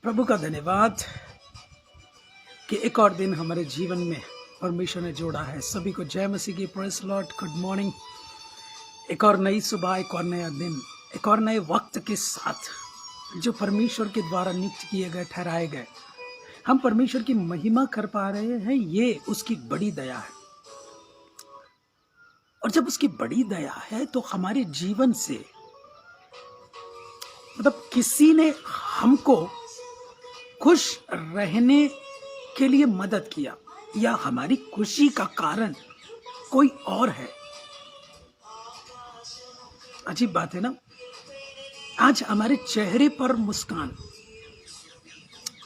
प्रभु का धन्यवाद कि एक और दिन हमारे जीवन में परमेश्वर ने जोड़ा है। सभी को जय मसीह की, प्रेज़ लॉर्ड, गुड मॉर्निंग। एक और नई सुबह, एक और नया दिन, एक और नए वक्त के साथ जो परमेश्वर के द्वारा नियुक्त किए गए, ठहराए गए, हम परमेश्वर की महिमा कर पा रहे हैं। ये उसकी बड़ी दया है। और जब उसकी बड़ी दया है तो हमारे जीवन से किसी ने हमको खुश रहने के लिए मदद किया या हमारी खुशी का कारण कोई और है। अजीब बात है ना। आज हमारे चेहरे पर मुस्कान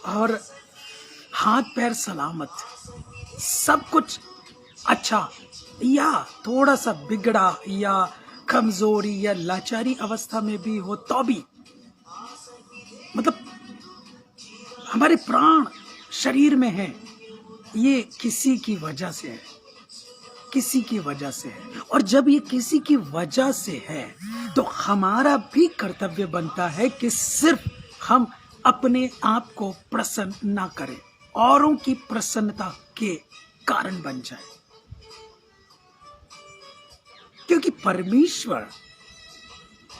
और हाथ पैर सलामत, सब कुछ अच्छा या थोड़ा सा बिगड़ा या कमजोरी या लाचारी अवस्था में भी हो तो भी हमारे प्राण शरीर में है, ये किसी की वजह से है, किसी की वजह से है। और जब ये किसी की वजह से है तो हमारा भी कर्तव्य बनता है कि सिर्फ हम अपने आप को प्रसन्न ना करें, औरों की प्रसन्नता के कारण बन जाए। क्योंकि परमेश्वर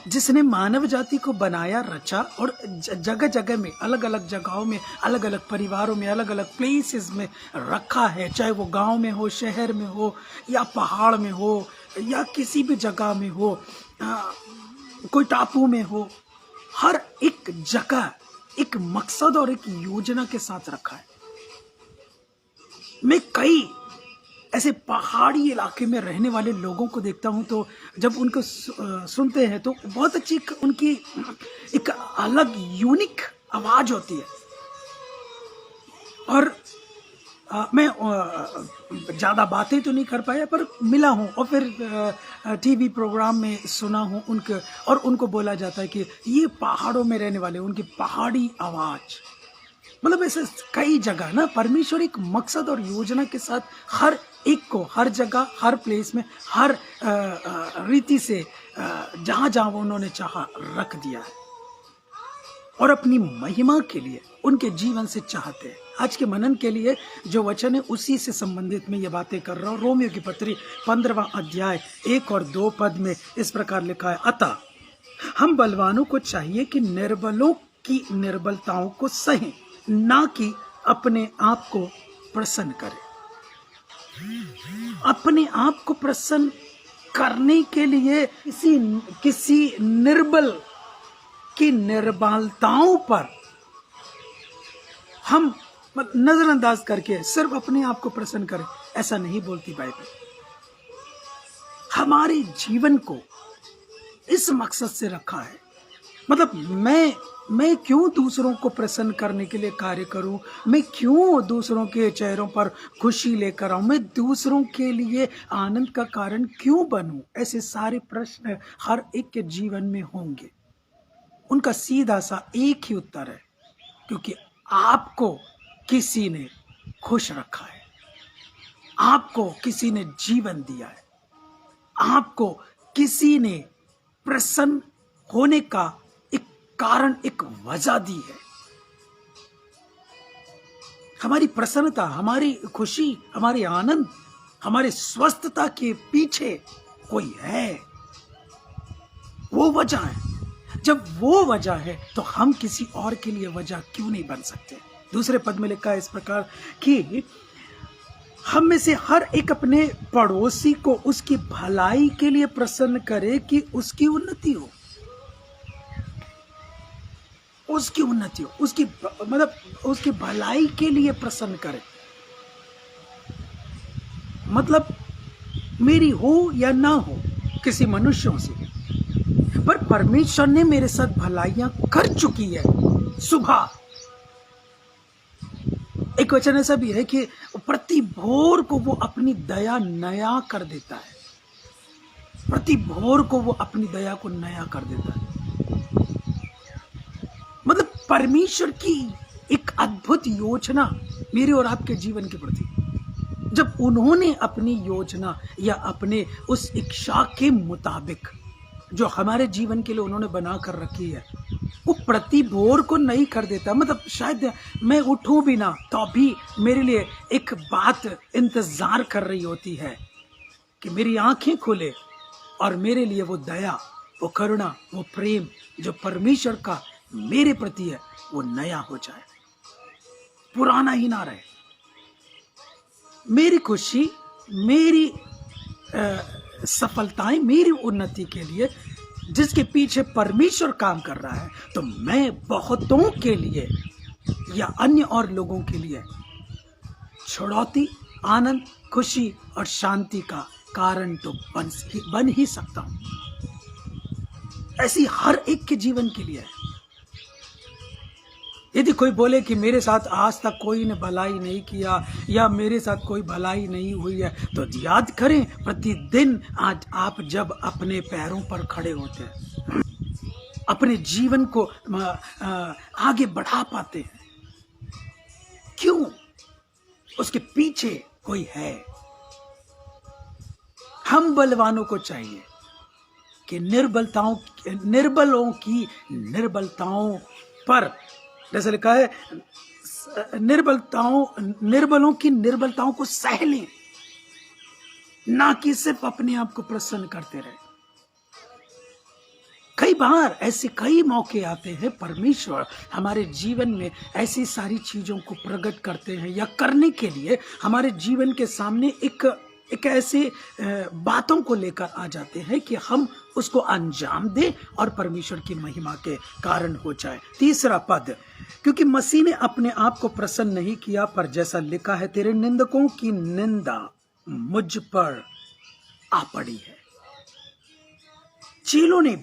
जिसने मानव जाति को बनाया, रचा और जगह जगह में, अलग अलग जगहों में, अलग अलग परिवारों में, अलग अलग प्लेसेस में रखा है, चाहे वो गांव में हो, शहर में हो या पहाड़ में हो या किसी भी जगह में हो, कोई टापू में हो, हर एक जगह एक मकसद और एक योजना के साथ रखा है। मैं कई ऐसे पहाड़ी इलाके में रहने वाले लोगों को देखता हूं तो जब उनको सुनते हैं तो बहुत अच्छी उनकी एक अलग यूनिक आवाज होती है। और मैं ज़्यादा बातें तो नहीं कर पाया, पर मिला हूं और फिर टीवी प्रोग्राम में सुना हूं उनके, और उनको बोला जाता है कि ये पहाड़ों में रहने वाले, उनकी पहाड़ी आवाज़, ऐसे कई जगह ना परमेश्वर एक मकसद और योजना के साथ हर एक को, हर जगह, हर प्लेस में, हर रीति से जहां जहां उन्होंने चाहा रख दिया है और अपनी महिमा के लिए उनके जीवन से चाहते हैं। आज के मनन के लिए जो वचन है उसी से संबंधित मैं ये बातें कर रहा हूँ। रोमियो की पत्री 15वां अध्याय 1 और 2 पद में इस प्रकार लिखा है, अतः हम बलवानों को चाहिए कि निर्बलों की निर्बलताओं को सहें, ना कि अपने आप को प्रसन्न करें। अपने आप को प्रसन्न करने के लिए किसी निर्बल की निर्बलताओं पर हम नजरअंदाज करके सिर्फ अपने आप को प्रसन्न करें, ऐसा नहीं बोलती बाइबल। हमारे जीवन को इस मकसद से रखा है। मैं क्यों दूसरों को प्रसन्न करने के लिए कार्य करूं? मैं क्यों दूसरों के चेहरों पर खुशी लेकर आऊं? मैं दूसरों के लिए आनंद का कारण क्यों बनूं? ऐसे सारे प्रश्न हर एक के जीवन में होंगे। उनका सीधा सा एक ही उत्तर है, क्योंकि आपको किसी ने खुश रखा है, आपको किसी ने जीवन दिया है, आपको किसी ने प्रसन्न होने का कारण, एक वजह दी है। हमारी प्रसन्नता, हमारी खुशी, हमारी आनंद, हमारी स्वस्थता के पीछे कोई है, वो वजह है। जब वो वजह है तो हम किसी और के लिए वजह क्यों नहीं बन सकते? दूसरे पद में लिखा है इस प्रकार कि हम में से हर एक अपने पड़ोसी को उसकी भलाई के लिए प्रसन्न करे कि उसकी उन्नति हो, उसकी उन्नति हो, उसकी भलाई के लिए प्रसन्न करे। मेरी हो या ना हो किसी मनुष्यों से, पर परमेश्वर ने मेरे साथ भलाइयां कर चुकी है। सुबह एक वचन ऐसा भी है कि प्रति भोर को वो अपनी दया नया कर देता है। प्रति भोर को वो अपनी दया को नया कर देता है। परमेश्वर की एक अद्भुत योजना मेरे और आपके जीवन के प्रति, जब उन्होंने अपनी योजना या अपने उस इच्छा के मुताबिक जो हमारे जीवन के लिए उन्होंने बना कर रखी है, वो प्रतिभोर को नहीं कर देता। मतलब शायद मैं उठूं भी ना तो भी मेरे लिए एक बात इंतजार कर रही होती है कि मेरी आंखें खुले और मेरे लिए वो दया, वो करुणा, वो प्रेम जो परमेश्वर का मेरे प्रति है वो नया हो जाए, पुराना ही ना रहे। मेरी खुशी, मेरी सफलताएं, मेरी उन्नति के लिए जिसके पीछे परमेश्वर काम कर रहा है, तो मैं बहुतों के लिए या अन्य और लोगों के लिए छुड़ौती, आनंद, खुशी और शांति का कारण तो बन ही सकता हूं। ऐसी हर एक के जीवन के लिए है। यदि कोई बोले कि मेरे साथ आज तक कोई ने भलाई नहीं किया या मेरे साथ कोई भलाई नहीं हुई है, तो याद करें प्रतिदिन आज आप जब अपने पैरों पर खड़े होते हैं, अपने जीवन को आगे बढ़ा पाते हैं, क्यों? उसके पीछे कोई है। हम बलवानों को चाहिए कि निर्बलों की निर्बलताओं पर, जैसे लिखा है, निर्बलों की निर्बलताओं को सह लें, ना कि सिर्फ अपने आप को प्रसन्न करते रहे। कई बार ऐसे कई मौके आते हैं, परमेश्वर हमारे जीवन में ऐसी सारी चीजों को प्रकट करते हैं या करने के लिए हमारे जीवन के सामने एक ऐसे बातों को लेकर आ जाते हैं कि हम उसको अंजाम दें और परमेश्वर की महिमा के कारण हो जाए। तीसरा पद, क्योंकि मसीह ने अपने आप को प्रसन्न नहीं किया, पर जैसा लिखा है, तेरे निंदकों की निंदा मुझ पर आ पड़ी है। चेलों ने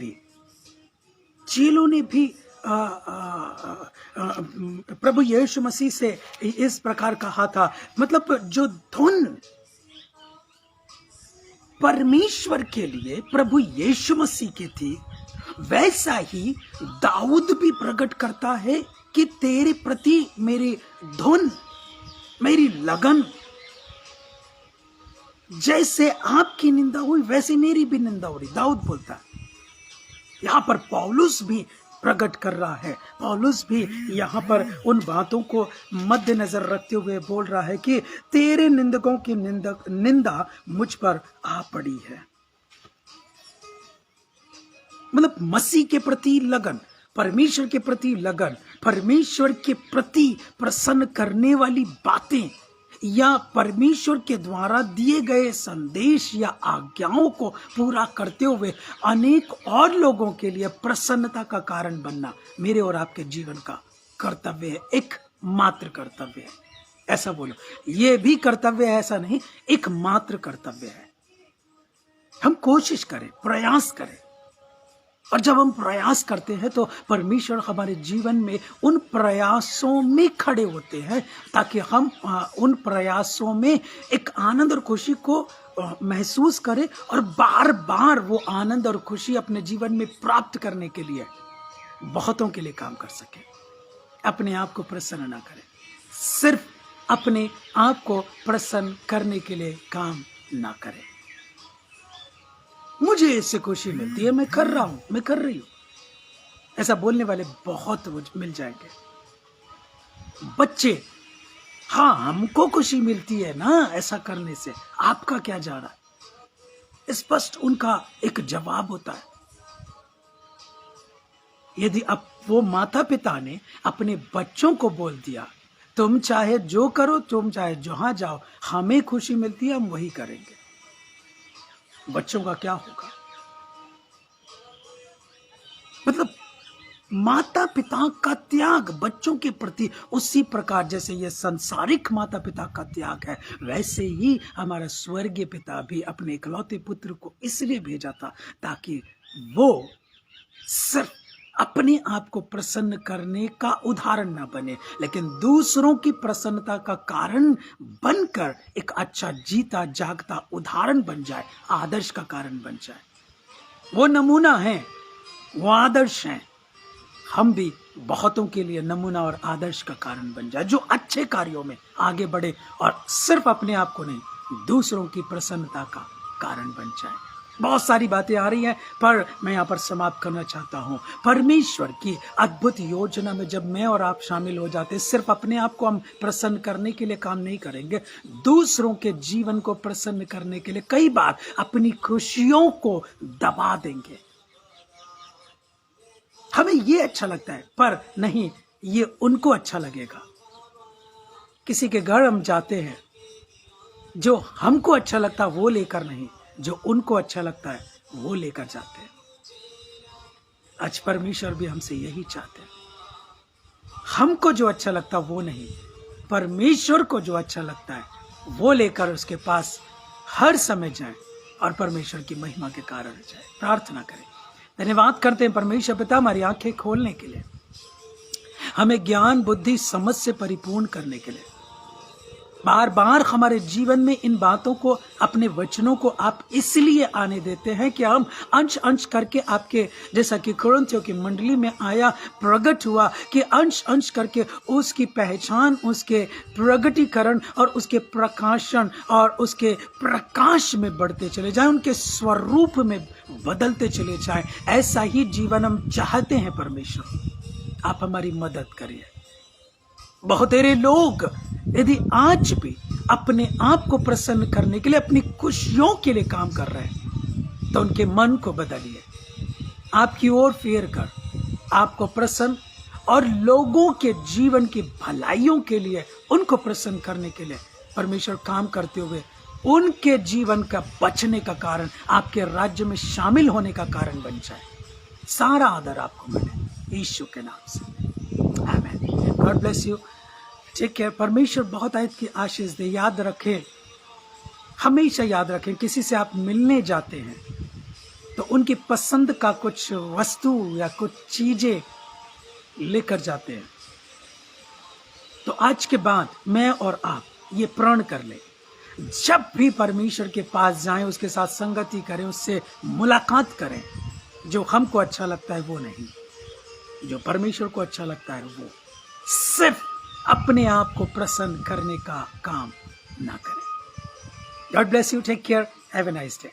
भी प्रभु यीशु मसीह से इस प्रकार कहा था। मतलब जो धुन परमेश्वर के लिए प्रभु यीशु मसीह की थी, वैसा ही दाऊद भी प्रकट करता है कि तेरे प्रति मेरी धुन, मेरी लगन, जैसे आपकी निंदा हुई वैसे मेरी भी निंदा हो रही, दाऊद बोलता है। यहां पर पौलुस भी प्रकट कर रहा है। पौलुस भी यहाँ पर उन बातों को मद्देनजर रखते हुए बोल रहा है कि तेरे निंदकों की निंदा मुझ पर आ पड़ी है। मतलब मसीह के प्रति लगन, परमेश्वर के प्रति लगन, परमेश्वर के प्रति प्रसन्न करने वाली बातें या परमेश्वर के द्वारा दिए गए संदेश या आज्ञाओं को पूरा करते हुए अनेक और लोगों के लिए प्रसन्नता का कारण बनना मेरे और आपके जीवन का कर्तव्य है, एक मात्र कर्तव्य है। ऐसा बोलो, ये भी कर्तव्य है ऐसा नहीं, एक मात्र कर्तव्य है। हम कोशिश करें, प्रयास करें, और जब हम प्रयास करते हैं तो परमेश्वर हमारे जीवन में उन प्रयासों में खड़े होते हैं ताकि हम उन प्रयासों में एक आनंद और खुशी को महसूस करें और बार बार वो आनंद और खुशी अपने जीवन में प्राप्त करने के लिए बहुतों के लिए काम कर सके। अपने आप को प्रसन्न ना करें, सिर्फ अपने आप को प्रसन्न करने के लिए काम ना करें। मुझे इससे खुशी मिलती है, मैं कर रहा हूं, मैं कर रही हूं, ऐसा बोलने वाले बहुत मिल जाएंगे। बच्चे, हाँ हमको खुशी मिलती है ना ऐसा करने से, आपका क्या जा रहा है? स्पष्ट उनका एक जवाब होता है। यदि अब वो माता पिता ने अपने बच्चों को बोल दिया, तुम चाहे जो करो, तुम चाहे जहां जाओ, हमें खुशी मिलती है, हम वही करेंगे, बच्चों का क्या होगा? मतलब माता पिता का त्याग बच्चों के प्रति उसी प्रकार जैसे ये संसारिक माता पिता का त्याग है, वैसे ही हमारा स्वर्गीय पिता भी अपने इकलौते पुत्र को इसलिए भेजा था ताकि वो सिर्फ अपने आप को प्रसन्न करने का उदाहरण ना बने, लेकिन दूसरों की प्रसन्नता का कारण बनकर एक अच्छा जीता जागता उदाहरण बन जाए, आदर्श का कारण बन जाए। वो नमूना है, वो आदर्श है। हम भी बहुतों के लिए नमूना और आदर्श का कारण बन जाए, जो अच्छे कार्यों में आगे बढ़े और सिर्फ अपने आप को नहीं, दूसरों की प्रसन्नता का कारण बन जाए। बहुत सारी बातें आ रही हैं, पर मैं यहाँ पर समाप्त करना चाहता हूँ। परमेश्वर की अद्भुत योजना में जब मैं और आप शामिल हो जाते हैं, सिर्फ अपने आप को हम प्रसन्न करने के लिए काम नहीं करेंगे, दूसरों के जीवन को प्रसन्न करने के लिए कई बार अपनी खुशियों को दबा देंगे। हमें ये अच्छा लगता है, पर नहीं, ये उनको अच्छा लगेगा। किसी के घर हम जाते हैं, जो हमको अच्छा लगता है वो लेकर नहीं, जो उनको अच्छा लगता है वो लेकर जाते हैं। आज परमेश्वर भी हमसे यही चाहते हैं। हमको जो अच्छा लगता है वो नहीं, परमेश्वर को जो अच्छा लगता है वो लेकर उसके पास हर समय जाए और परमेश्वर की महिमा के कारण जाए। प्रार्थना करें। धन्यवाद करते हैं परमेश्वर पिता हमारी आंखें खोलने के लिए, हमें ज्ञान बुद्धि समझ से परिपूर्ण करने के लिए। बार बार हमारे जीवन में इन बातों को, अपने वचनों को आप इसलिए आने देते हैं कि हम अंश अंश करके आपके, जैसा कि कुरिन्थियों की मंडली में आया, प्रकट हुआ कि अंश अंश करके उसकी पहचान, उसके प्रगटीकरण और उसके प्रकाशन और उसके प्रकाश में बढ़ते चले जाएं, उनके स्वरूप में बदलते चले जाएं। ऐसा ही जीवन हम चाहते हैं। परमेश्वर आप हमारी मदद करिए। बहुत सारे लोग यदि आज भी अपने आप को प्रसन्न करने के लिए, अपनी खुशियों के लिए काम कर रहे हैं, तो उनके मन को बदलिए, आपकी ओर फेर कर आपको प्रसन्न और लोगों के जीवन की भलाइयों के लिए, उनको प्रसन्न करने के लिए परमेश्वर काम करते हुए उनके जीवन का बचने का कारण, आपके राज्य में शामिल होने का कारण बन जाए। सारा आदर आपको मिले यीशु के नाम से, आमीन। God bless you. Take care. परमेश्वर बहुत आयत की आशीष दे। याद रखें, हमेशा याद रखें, किसी से आप मिलने जाते हैं तो उनकी पसंद का कुछ वस्तु या कुछ चीजें लेकर जाते हैं। तो आज के बाद मैं और आप ये प्रण कर लें, जब भी परमेश्वर के पास जाएं, उसके साथ संगति करें, उससे मुलाकात करें, जो हमको अच्छा लगता है वो नहीं, जो परमेश्वर को अच्छा लगता है वो, सिर्फ अपने आप को प्रसन्न करने का काम ना करें। God bless you. Take care. Have a nice day.